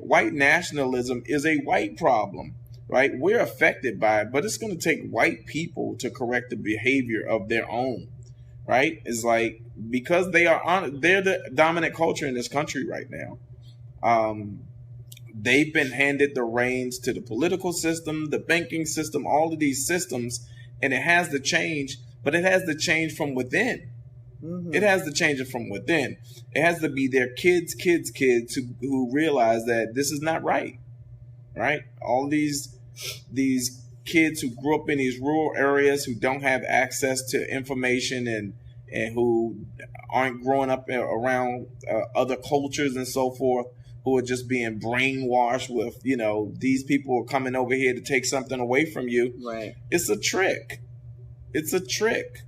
white nationalism is a white problem, right? We're affected by it, but it's going to take white people to correct the behavior of their own, right? It's like, because they're the dominant culture in this country right now. They've been handed the reins to the political system, the banking system, all of these systems, and it has to change, but it has to change from within. Mm-hmm. It has to change it from within. It has to be their kids who realize that this is not right, right? All these kids who grew up in these rural areas, who don't have access to information and who aren't growing up around other cultures and so forth, who are just being brainwashed with, these people are coming over here to take something away from you. Right. It's a trick. It's a trick.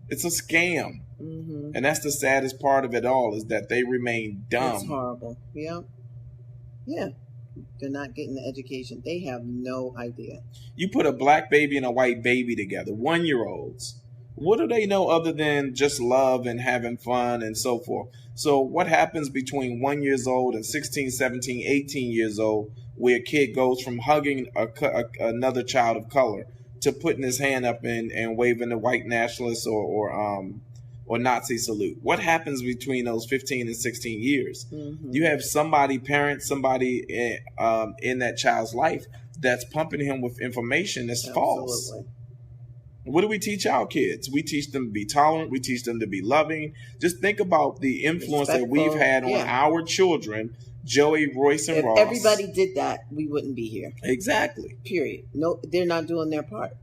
It's a scam. Mm-hmm. And that's the saddest part of it all, is that they remain dumb. It's horrible. Yeah. Yeah. They're not getting the education. They have no idea. You put a black baby and a white baby together, 1-year-olds. What do they know other than just love and having fun and so forth? So what happens between 1 year old and 16, 17, 18 years old, where a kid goes from hugging another child of color to putting his hand up and waving the white nationalist or Nazi salute? What happens between those 15 and 16 years? Mm-hmm. You have somebody in that child's life that's pumping him with information that's false. What do we teach our kids? We teach them to be tolerant. We teach them to be loving. Just think about the influence that we've had on our children, Joey, Royce, and Ross. If everybody did that, we wouldn't be here. Exactly. Period. No, they're not doing their part.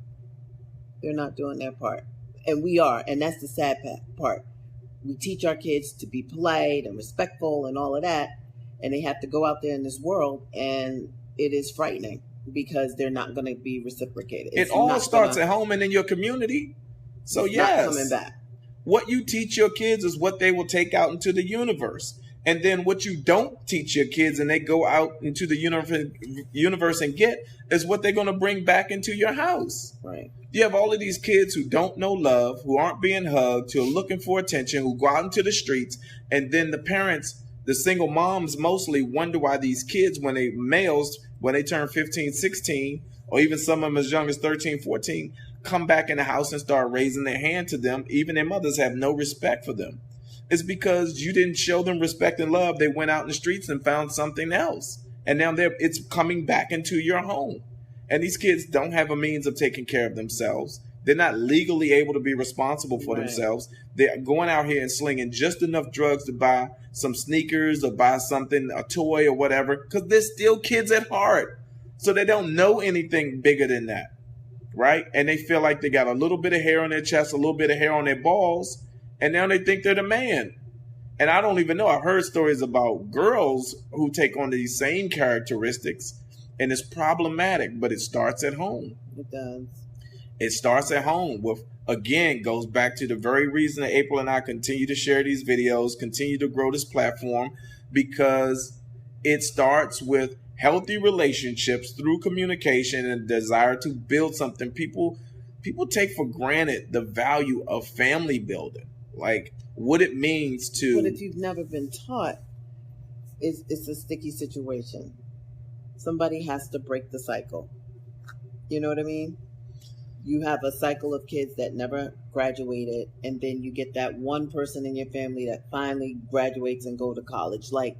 They're not doing their part. And we are. And that's the sad part. We teach our kids to be polite and respectful and all of that. And they have to go out there in this world. And it is frightening, because they're not going to be reciprocated. It all starts at home and in your community. So yes, not coming back. What you teach your kids is what they will take out into the universe. And then what you don't teach your kids and they go out into the universe and get is what they're going to bring back into your house. Right. You have all of these kids who don't know love, who aren't being hugged, who are looking for attention, who go out into the streets. And then the parents, the single moms mostly, wonder why these kids, when they turn 15, 16, or even some of them as young as 13, 14, come back in the house and start raising their hand to them. Even their mothers have no respect for them. It's because you didn't show them respect and love. They went out in the streets and found something else. And now it's coming back into your home. And these kids don't have a means of taking care of themselves. They're not legally able to be responsible for themselves. They're going out here and slinging just enough drugs to buy some sneakers or buy something, a toy or whatever, because they're still kids at heart. So they don't know anything bigger than that, right? And they feel like they got a little bit of hair on their chest, a little bit of hair on their balls, and now they think they're the man. And I don't even know. I've heard stories about girls who take on these same characteristics, and it's problematic, but it starts at home. It does. It starts at home with, again, goes back to the very reason that April and I continue to share these videos, continue to grow this platform, because it starts with healthy relationships through communication and desire to build something. People take for granted the value of family building, like what it means to. But if you've never been taught, it's a sticky situation. Somebody has to break the cycle. You know what I mean? You have a cycle of kids that never graduated, and then you get that one person in your family that finally graduates and go to college. Like,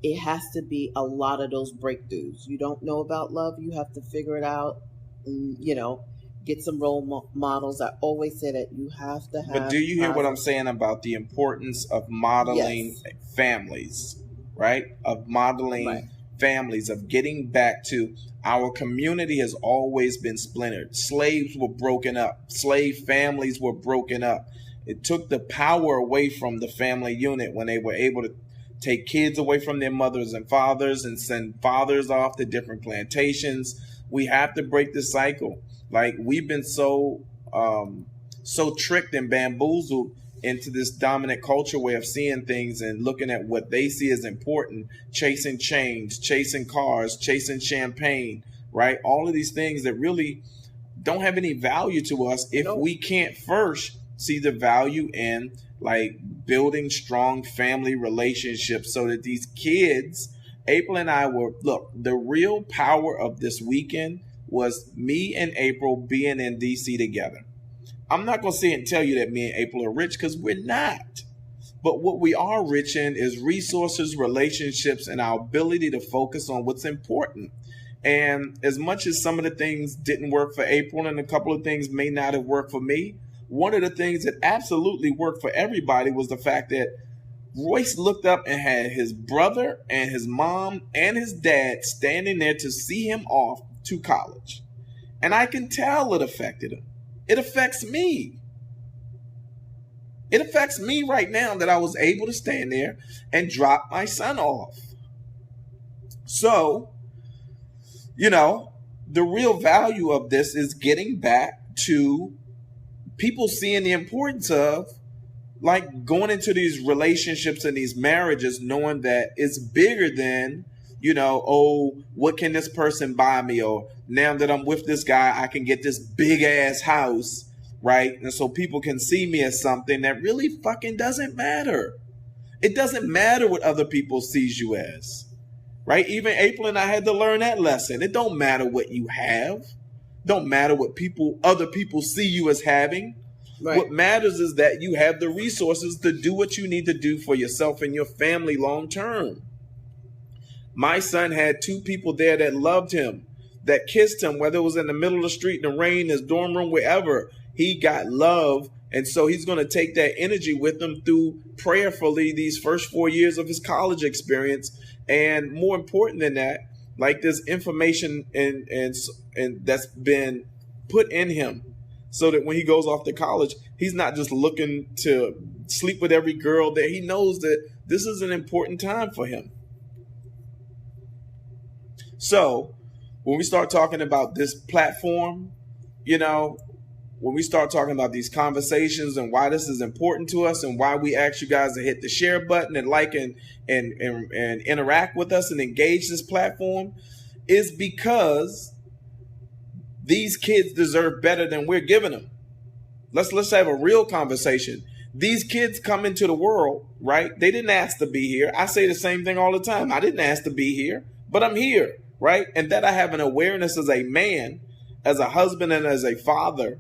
it has to be a lot of those breakthroughs. You don't know about love, you have to figure it out. Get some role models. I always say that you have to have. But do you hear what I'm saying about the importance of modeling families, right? Of modeling families, of getting back to our community has always been splintered. Slaves were broken up. Slave families were broken up. It took the power away from the family unit when they were able to take kids away from their mothers and fathers and send fathers off to different plantations. We have to break the cycle. Like, we've been so tricked and bamboozled into this dominant culture way of seeing things and looking at what they see as important, chasing chains, chasing cars, chasing champagne, right? All of these things that really don't have any value to us if we can't first see the value in like building strong family relationships so that these kids April and I were, look, the real power of this weekend was me and April being in DC together. I'm not going to sit and tell you that me and April are rich, because we're not. But what we are rich in is resources, relationships, and our ability to focus on what's important. And as much as some of the things didn't work for April and a couple of things may not have worked for me, one of the things that absolutely worked for everybody was the fact that Royce looked up and had his brother and his mom and his dad standing there to see him off to college. And I can tell it affected him. It affects me. It affects me right now that I was able to stand there and drop my son off. So, the real value of this is getting back to people seeing the importance of, like, going into these relationships and these marriages knowing that it's bigger than, what can this person buy me? Or now that I'm with this guy, I can get this big ass house, right? And so people can see me as something that really fucking doesn't matter. It doesn't matter what other people sees you as, right? Even April and I had to learn that lesson. It don't matter what you have. Don't matter what other people see you as having. Right. What matters is that you have the resources to do what you need to do for yourself and your family long term. My son had 2 people there that loved him, that kissed him, whether it was in the middle of the street, in the rain, his dorm room, wherever. He got love. And so he's going to take that energy with him through prayerfully these first 4 years of his college experience. And more important than that, like, there's information and that's been put in him so that when he goes off to college, he's not just looking to sleep with every girl there. He knows that this is an important time for him. So when we start talking about this platform, when we start talking about these conversations and why this is important to us and why we ask you guys to hit the share button and like and interact with us and engage this platform, is because these kids deserve better than we're giving them. Let's have a real conversation. These kids come into the world, right? They didn't ask to be here. I say the same thing all the time. I didn't ask to be here, but I'm here, right? And that I have an awareness as a man, as a husband, and as a father,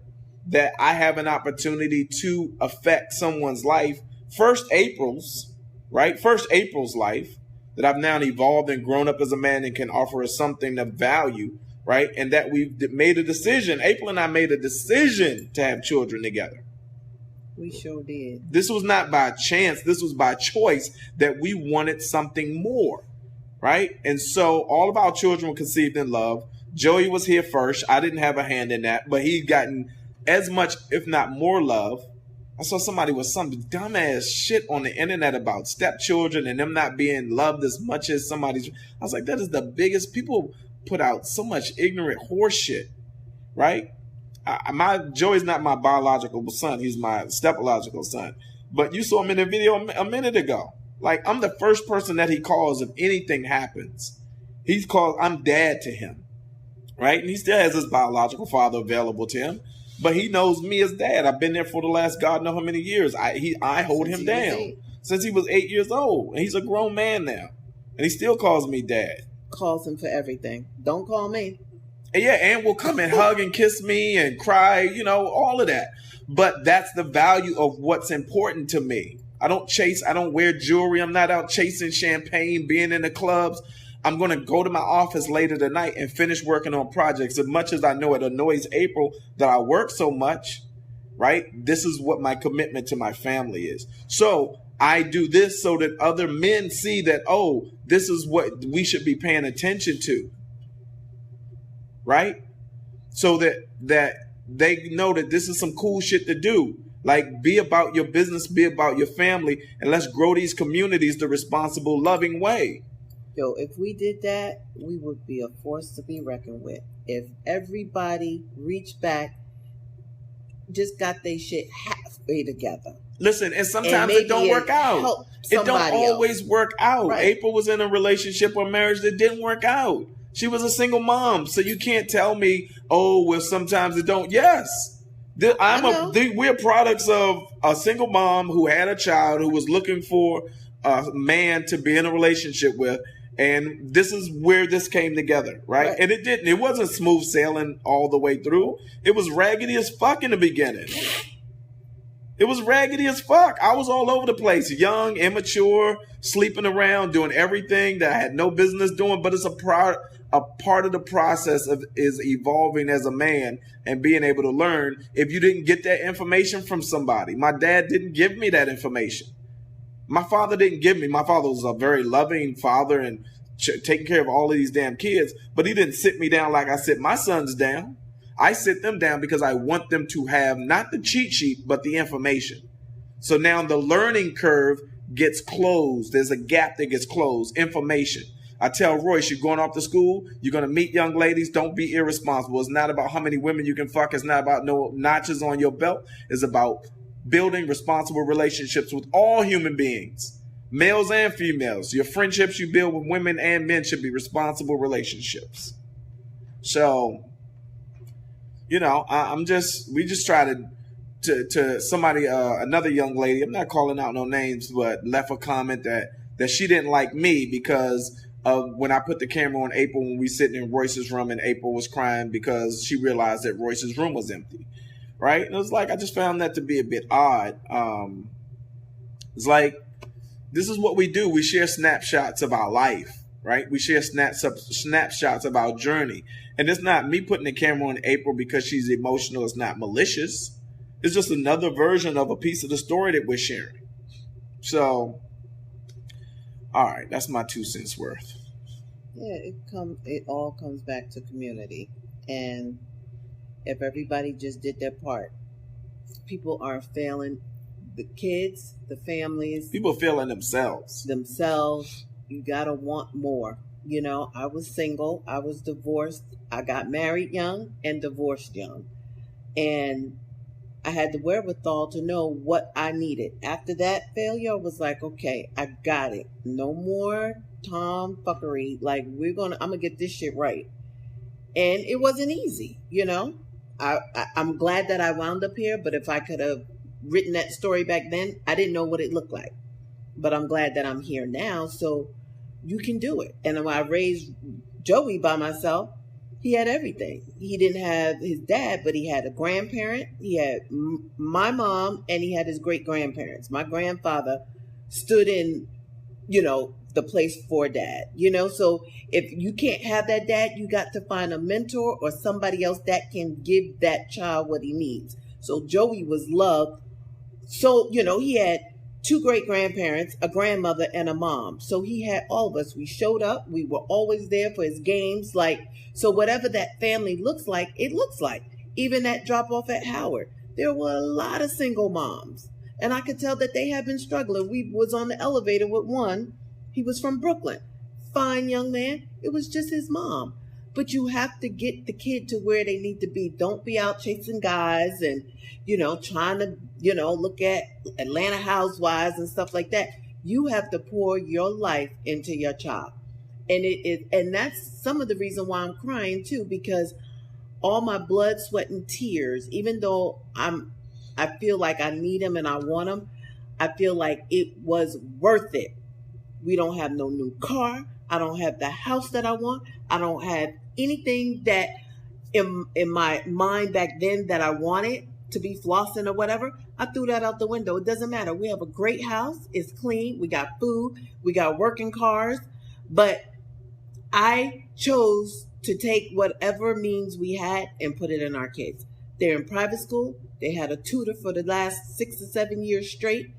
that I have an opportunity to affect someone's life. First April's life, that I've now evolved and grown up as a man and can offer us something of value, right? And that we've made a decision. April and I made a decision to have children together. We sure did. This was not by chance. This was by choice, that we wanted something more, right? And so all of our children were conceived in love. Joey was here first. I didn't have a hand in that, but he'd gotten as much, if not more, love. I saw somebody with some dumbass shit on the internet about stepchildren and them not being loved as much as somebody's. I was like, that is the biggest. People put out so much ignorant horse shit, right? Joey's not my biological son. He's my stepological son. But you saw him in the video a minute ago. Like, I'm the first person that he calls if anything happens. I'm dad to him, right? And he still has his biological father available to him. But he knows me as dad. I've been there for the last God knows how many years. I hold him down since he was 8 years old. And he's a grown man now. And he still calls me dad. Calls him for everything. Don't call me. And and will come and hug and kiss me and cry, all of that. But that's the value of what's important to me. I don't wear jewelry. I'm not out chasing champagne, being in the clubs. I'm going to go to my office later tonight and finish working on projects. As much as I know it annoys April that I work so much, right? This is what my commitment to my family is. So I do this so that other men see that, this is what we should be paying attention to, right? So that they know that this is some cool shit to do. Like, be about your business, be about your family, and let's grow these communities the responsible, loving way. Yo, if we did that, we would be a force to be reckoned with. If everybody reached back, just got their shit halfway together. Listen, and sometimes it don't work out. It don't always work out. Right. April was in a relationship or marriage that didn't work out. She was a single mom. So you can't tell me, sometimes it don't. Yes. We're products of a single mom who had a child who was looking for a man to be in a relationship with. And this is where this came together, right? And it wasn't smooth sailing all the way through. It was raggedy as fuck in the beginning. It was raggedy as fuck. I was all over the place, young, immature, sleeping around, doing everything that I had no business doing. But it's a part of the process is evolving as a man and being able to learn. If you didn't get that information from somebody, my dad didn't give me that information. My father didn't give me. My father was a very loving father and taking care of all of these damn kids, but he didn't sit me down like I sit my sons down. I sit them down because I want them to have not the cheat sheet, but the information. So now the learning curve gets closed. There's a gap that gets closed. Information. I tell Royce, you're going off to school, you're going to meet young ladies. Don't be irresponsible. It's not about how many women you can fuck. It's not about no notches on your belt. It's about building responsible relationships with all human beings, males and females. Your friendships you build with women and men should be responsible relationships. So, we just try to somebody, another young lady, I'm not calling out no names, but left a comment that she didn't like me because of when I put the camera on April when we sitting in Royce's room and April was crying because she realized that Royce's room was empty. Right? And it was like, I just found that to be a bit odd. It's like, this is what we do. We share snapshots of our life, right? We share snapshots of our journey. And it's not me putting the camera on April because she's emotional. It's not malicious. It's just another version of a piece of the story that we're sharing. So, all right, that's my 2 cents worth. Yeah, it all comes back to community. And if everybody just did their part, people are failing the kids, the families. People failing themselves. You gotta want more. I was single. I was divorced. I got married young and divorced young. And I had the wherewithal to know what I needed. After that failure, I was like, okay, I got it. No more tomfuckery. Like, I'm gonna get this shit right. And it wasn't easy, I'm glad that I wound up here, but if I could have written that story back then, I didn't know what it looked like. But I'm glad that I'm here now, so you can do it. And when I raised Joey by myself, he had everything. He didn't have his dad, but he had a grandparent. He had my mom, and he had his great-grandparents. My grandfather stood in, the place for dad, so if you can't have that dad, you got to find a mentor or somebody else that can give that child what he needs. So Joey was loved. So, he had 2 great-grandparents, a grandmother, and a mom. So he had all of us. We showed up. We were always there for his games. So whatever that family looks like, it looks like. Even that drop-off at Howard, there were a lot of single moms. And I could tell that they had been struggling. We was on the elevator with one. He was from Brooklyn. Fine young man. It was just his mom. But you have to get the kid to where they need to be. Don't be out chasing guys and, trying to, look at Atlanta Housewives and stuff like that. You have to pour your life into your child. And that's some of the reason why I'm crying too, because all my blood, sweat, and tears, even though I feel like I need him and I want him, I feel like it was worth it. We don't have no new car. I don't have the house that I want. I don't have anything that in my mind back then that I wanted to be flossing or whatever. I threw that out the window. It doesn't matter. We have a great house. It's clean. We got food. We got working cars. But I chose to take whatever means we had and put it in our kids. They're in private school. They had a tutor for the last 6 or 7 years straight.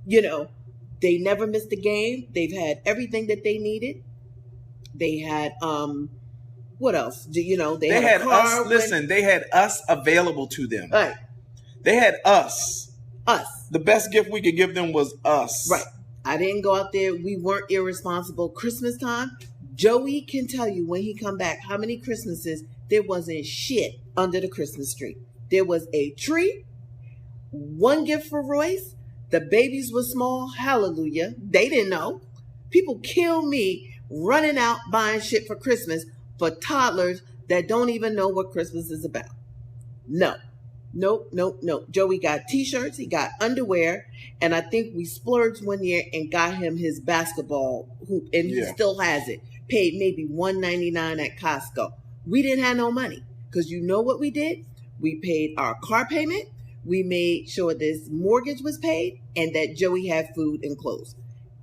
They never missed a game. They've had everything that they needed. They had, what else? They had a car. They had us available to them. Right. They had us. Us. The best gift we could give them was us. Right. I didn't go out there. We weren't irresponsible. Christmas time, Joey can tell you when he come back how many Christmases there wasn't shit under the Christmas tree. There was a tree, one gift for Royce. The babies were small. Hallelujah. They didn't know. People kill me running out buying shit for Christmas for toddlers that don't even know what Christmas is about. No. Nope, nope, nope. Joey got t-shirts, he got underwear, and I think we splurged one year and got him his basketball hoop, and he still has it. Paid maybe $1.99 at Costco. We didn't have no money because you know what we did? We paid our car payment. We made sure this mortgage was paid and that Joey had food and clothes.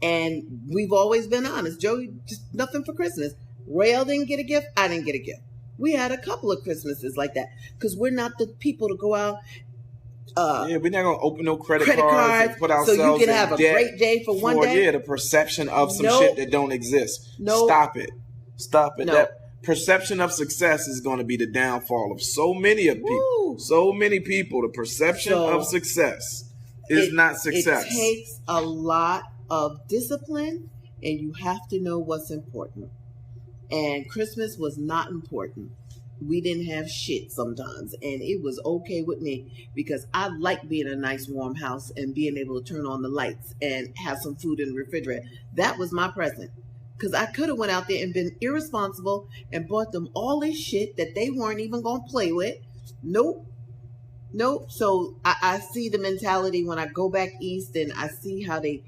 And we've always been honest. Joey, just nothing for Christmas. Rael didn't get a gift. I didn't get a gift. We had a couple of Christmases like that because we're not the people to go out. We're not gonna open no credit cards and put ourselves so you can in have a debt great day for one day. Yeah, the perception of some shit that don't exist. Stop it. That perception of success is going to be the downfall of so many of people. So many people. The perception of success is not success. It takes a lot of discipline, and you have to know what's important. And Christmas was not important. We didn't have shit sometimes, and it was okay with me because I like being in a nice warm house and being able to turn on the lights and have some food in the refrigerator. That was my present, because I could have went out there and been irresponsible and bought them all this shit that they weren't even going to play with. Nope. So I see the mentality when I go back east, and I see how they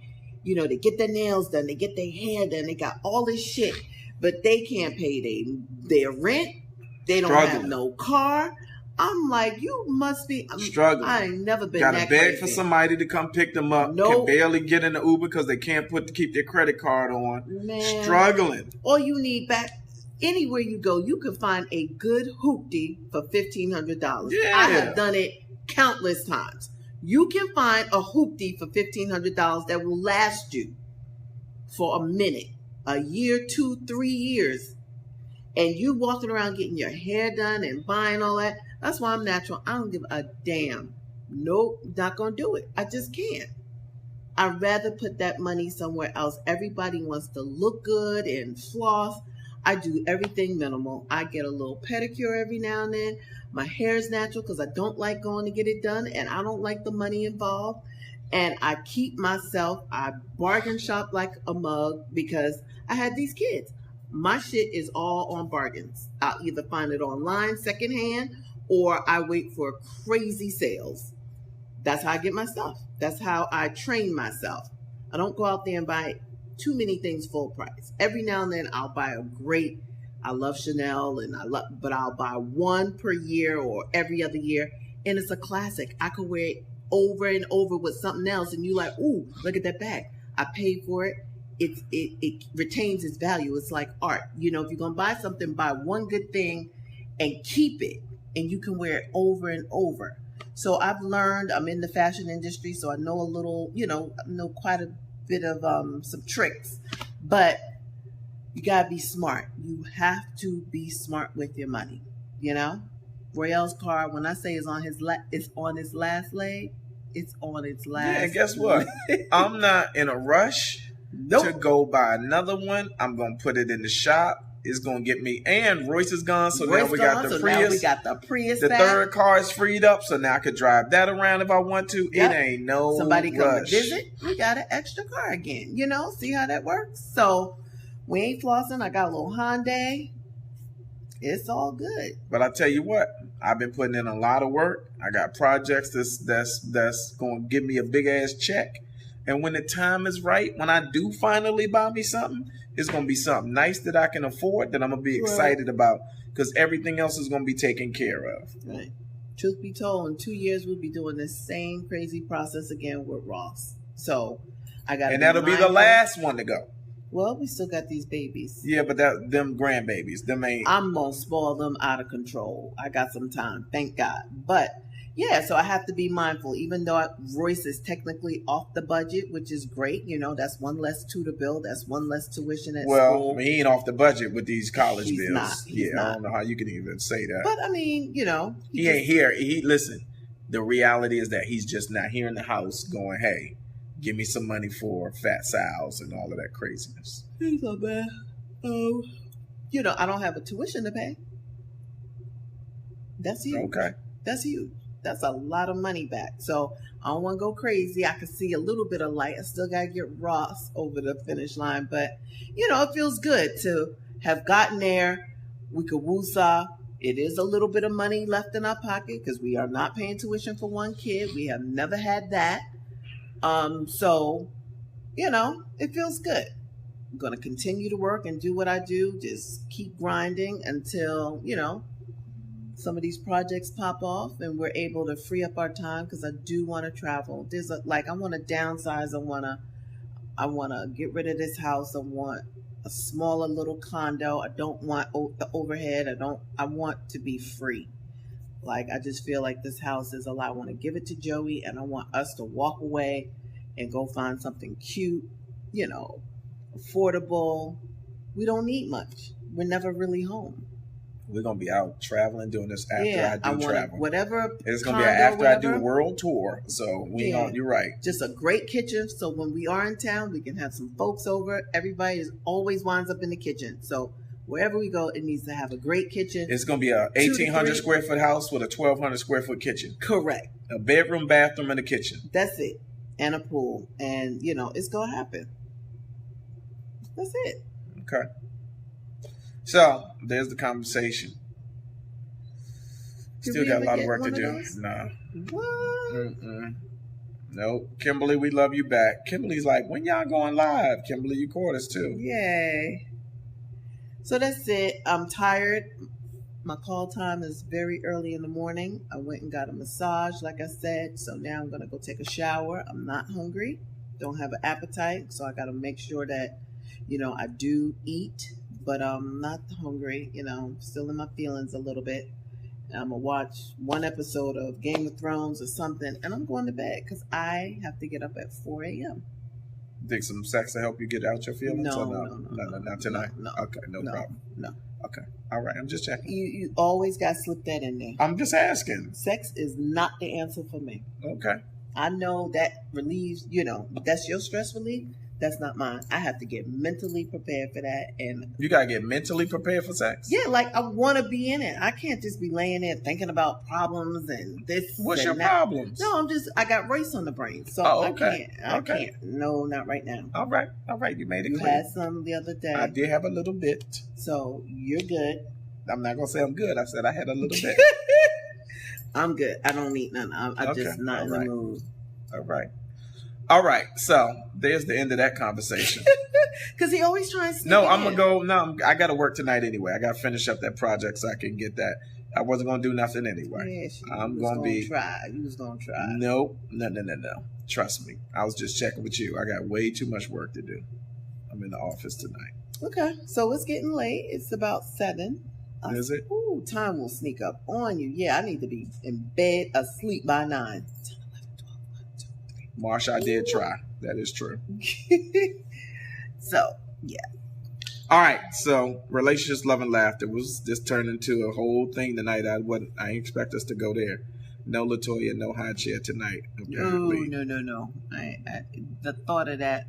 get their nails done, they get their hair done, they got all this shit, but they can't pay their rent. They don't have no car. I'm like, you must be struggling. I ain't never been Gotta that beg crazy. for somebody to come pick them up. Can barely get in the Uber because they can't keep their credit card on. Man, struggling. All you need back anywhere you go, you can find a good hoopty for $1,500. Yeah. I have done it countless times. You can find a hoopty for $1,500 that will last you for a minute, a year, 2, 3 years. And you walking around getting your hair done and buying all that. That's why I'm natural. I don't give a damn. Nope, not going to do it. I just can't. I'd rather put that money somewhere else. Everybody wants to look good and floss. I do everything minimal. I get a little pedicure every now and then. My hair is natural because I don't like going to get it done, and I don't like the money involved. And I keep myself, I bargain shop like a mug because I had these kids. My shit is all on bargains. I'll either find it online secondhand or I wait for crazy sales. That's how I get my stuff. That's how I train myself. I don't go out there and buy too many things full price. Every now and then I'll buy I love Chanel but I'll buy one per year or every other year. And it's a classic. I could wear it over and over with something else. And you're like, ooh, look at that bag. I paid for it. It retains its value. It's like art. If you're going to buy something, buy one good thing and keep it. And you can wear it over and over. So I've learned, I'm in the fashion industry, so I know a little, I know quite a bit of some tricks. But you got to be smart. You have to be smart with your money, Royale's car, when I say it's on his last leg, it's on its last leg. Yeah, and guess what? I'm not in a rush. Nope. To go buy another one. I'm going to put it in the shop. It's going to get me. And Royce is gone, so now we got the Prius. Now we got the Prius. The third car is freed up, so now I could drive that around if I want to. Yep. It ain't no Somebody rush. come to visit, we got an extra car again. See how that works? So we ain't flossing. I got a little Hyundai. It's all good. But I tell you what, I've been putting in a lot of work. I got projects that's going to give me a big ass check. And when the time is right, when I do finally buy me something, it's going to be something nice that I can afford that I'm going to be excited about because everything else is going to be taken care of. Right. Truth be told, in 2 years, we'll be doing the same crazy process again with Ross. So I got And that'll be the last one to go. Well, we still got these babies. Yeah, but them grandbabies, them ain't. I'm going to spoil them out of control. I got some time, thank God. But yeah, so I have to be mindful, even though Royce is technically off the budget, which is great. That's one less tutor bill. That's one less tuition at school. Well, he ain't off the budget with these college He's bills. He's not. I don't know how you can even say that. But I mean, he ain't here. Listen, the reality is that he's just not here in the house going, hey, give me some money for Fat Sal's and all of that craziness. He's not bad. I don't have a tuition to pay. That's huge. Okay. That's huge. That's a lot of money back. So I don't want to go crazy. I can see a little bit of light. I still got to get Ross over the finish line. But, it feels good to have gotten there. We could woosah It is a little bit of money left in our pocket because we are not paying tuition for one kid. We have never had that. So, it feels good. I'm going to continue to work and do what I do. Just keep grinding until, some of these projects pop off and we're able to free up our time because I do want to travel. I want to downsize. I want to get rid of this house. I want a smaller little condo. I don't want the overhead. I want to be free. Like, I just feel like this house is a lot. I want to give it to Joey and I want us to walk away and go find something cute, affordable. We don't need much. We're never really home. We're going to be out traveling doing this after I do travel. Whatever. It's going to be after I do a world tour. So you're right. Just a great kitchen. So when we are in town, we can have some folks over. Everybody always winds up in the kitchen. So wherever we go, it needs to have a great kitchen. It's going to be a 1,800 square foot house with a 1,200 square foot kitchen. Correct. A bedroom, bathroom, and a kitchen. That's it. And a pool. And, it's going to happen. That's it. Okay. So, there's the conversation. Still got a lot of work to do. No. What? Nope. Kimberly, we love you back. Kimberly's like, when y'all going live? Kimberly, you caught us too. Yay. So that's it. I'm tired. My call time is very early in the morning. I went and got a massage, like I said. So now I'm going to go take a shower. I'm not hungry. Don't have an appetite. So I got to make sure that, I do eat. But I'm not hungry, still in my feelings a little bit. I'm going to watch one episode of Game of Thrones or something, and I'm going to bed because I have to get up at 4 a.m. Think some sex to help you get out your feelings? No, not tonight? No. Okay, no problem. No. Okay, all right, I'm just checking. You always got to slip that in there. I'm just asking. Sex is not the answer for me. Okay. I know that relieves, that's your stress relief. That's not mine. I have to get mentally prepared for that. And you got to get mentally prepared for sex? Yeah, like I want to be in it. I can't just be laying there thinking about problems and this. What's your problems? No, I got race on the brain. So okay. I can't. No, not right now. All right. You made it clear. You had some the other day. I did have a little bit. So you're good. I'm not going to say I'm good. I said I had a little bit. I'm good. I don't need none. I'm just not in the mood. All right, so there's the end of that conversation. Because he always tries to. No, I'm going to go. No, I got to work tonight anyway. I got to finish up that project so I can get that. I wasn't going to do nothing anyway. Yeah, I'm going to be. You was going to try. Nope. No. Trust me. I was just checking with you. I got way too much work to do. I'm in the office tonight. Okay, so it's getting late. It's about 7. Is it? Ooh, time will sneak up on you. Yeah, I need to be in bed asleep by 9. Marsha, I did try. That is true. So, yeah. All right. So, relationships, love, and laughter was just turned into a whole thing tonight. I didn't expect us to go there. No Latoya, no high chair tonight. Apparently. No. The thought of that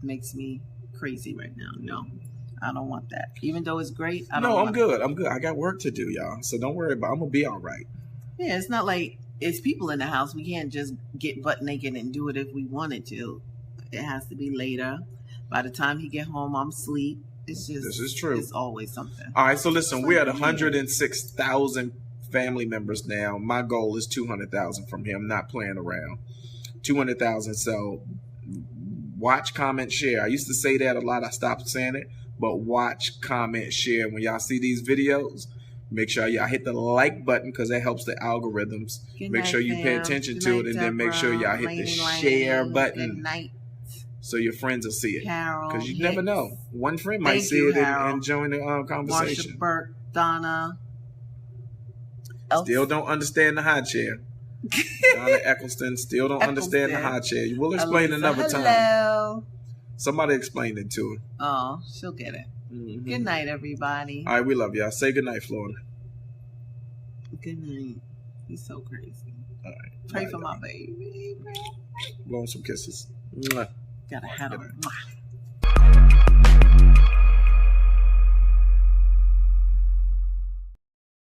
makes me crazy right now. No, I don't want that. Even though it's great, I don't want good. I'm good. I got work to do, y'all. So don't worry about it. I'm going to be all right. Yeah, it's not like it's people in the house. We can't just get butt naked and do it if we wanted to. It has to be later. By the time he get home, I'm asleep. It's just, this is true. It's always something. All right, so listen, we're at 106,000 family members now. My goal is 200,000 from here. I'm not playing around. 200,000. So watch, comment, share. I used to say that a lot. I stopped saying it. But watch, comment, share. When y'all see these videos, make sure y'all hit the like button because that helps the algorithms. Make sure you pay attention to it, and then make sure y'all hit the share button. Good night. So your friends will see it. Because you never know. One friend might see it and join the conversation. Marsha Burke, Donna. Still don't understand the high chair. Donna Eccleston still don't understand the high chair. We'll explain another time. Somebody explain it to her. Oh, she'll get it. Mm-hmm. Good night, everybody. All right, we love y'all. Say good night, Florida. Good night. He's so crazy. All right. Pray for my baby. Blowing some kisses. Gotta have him.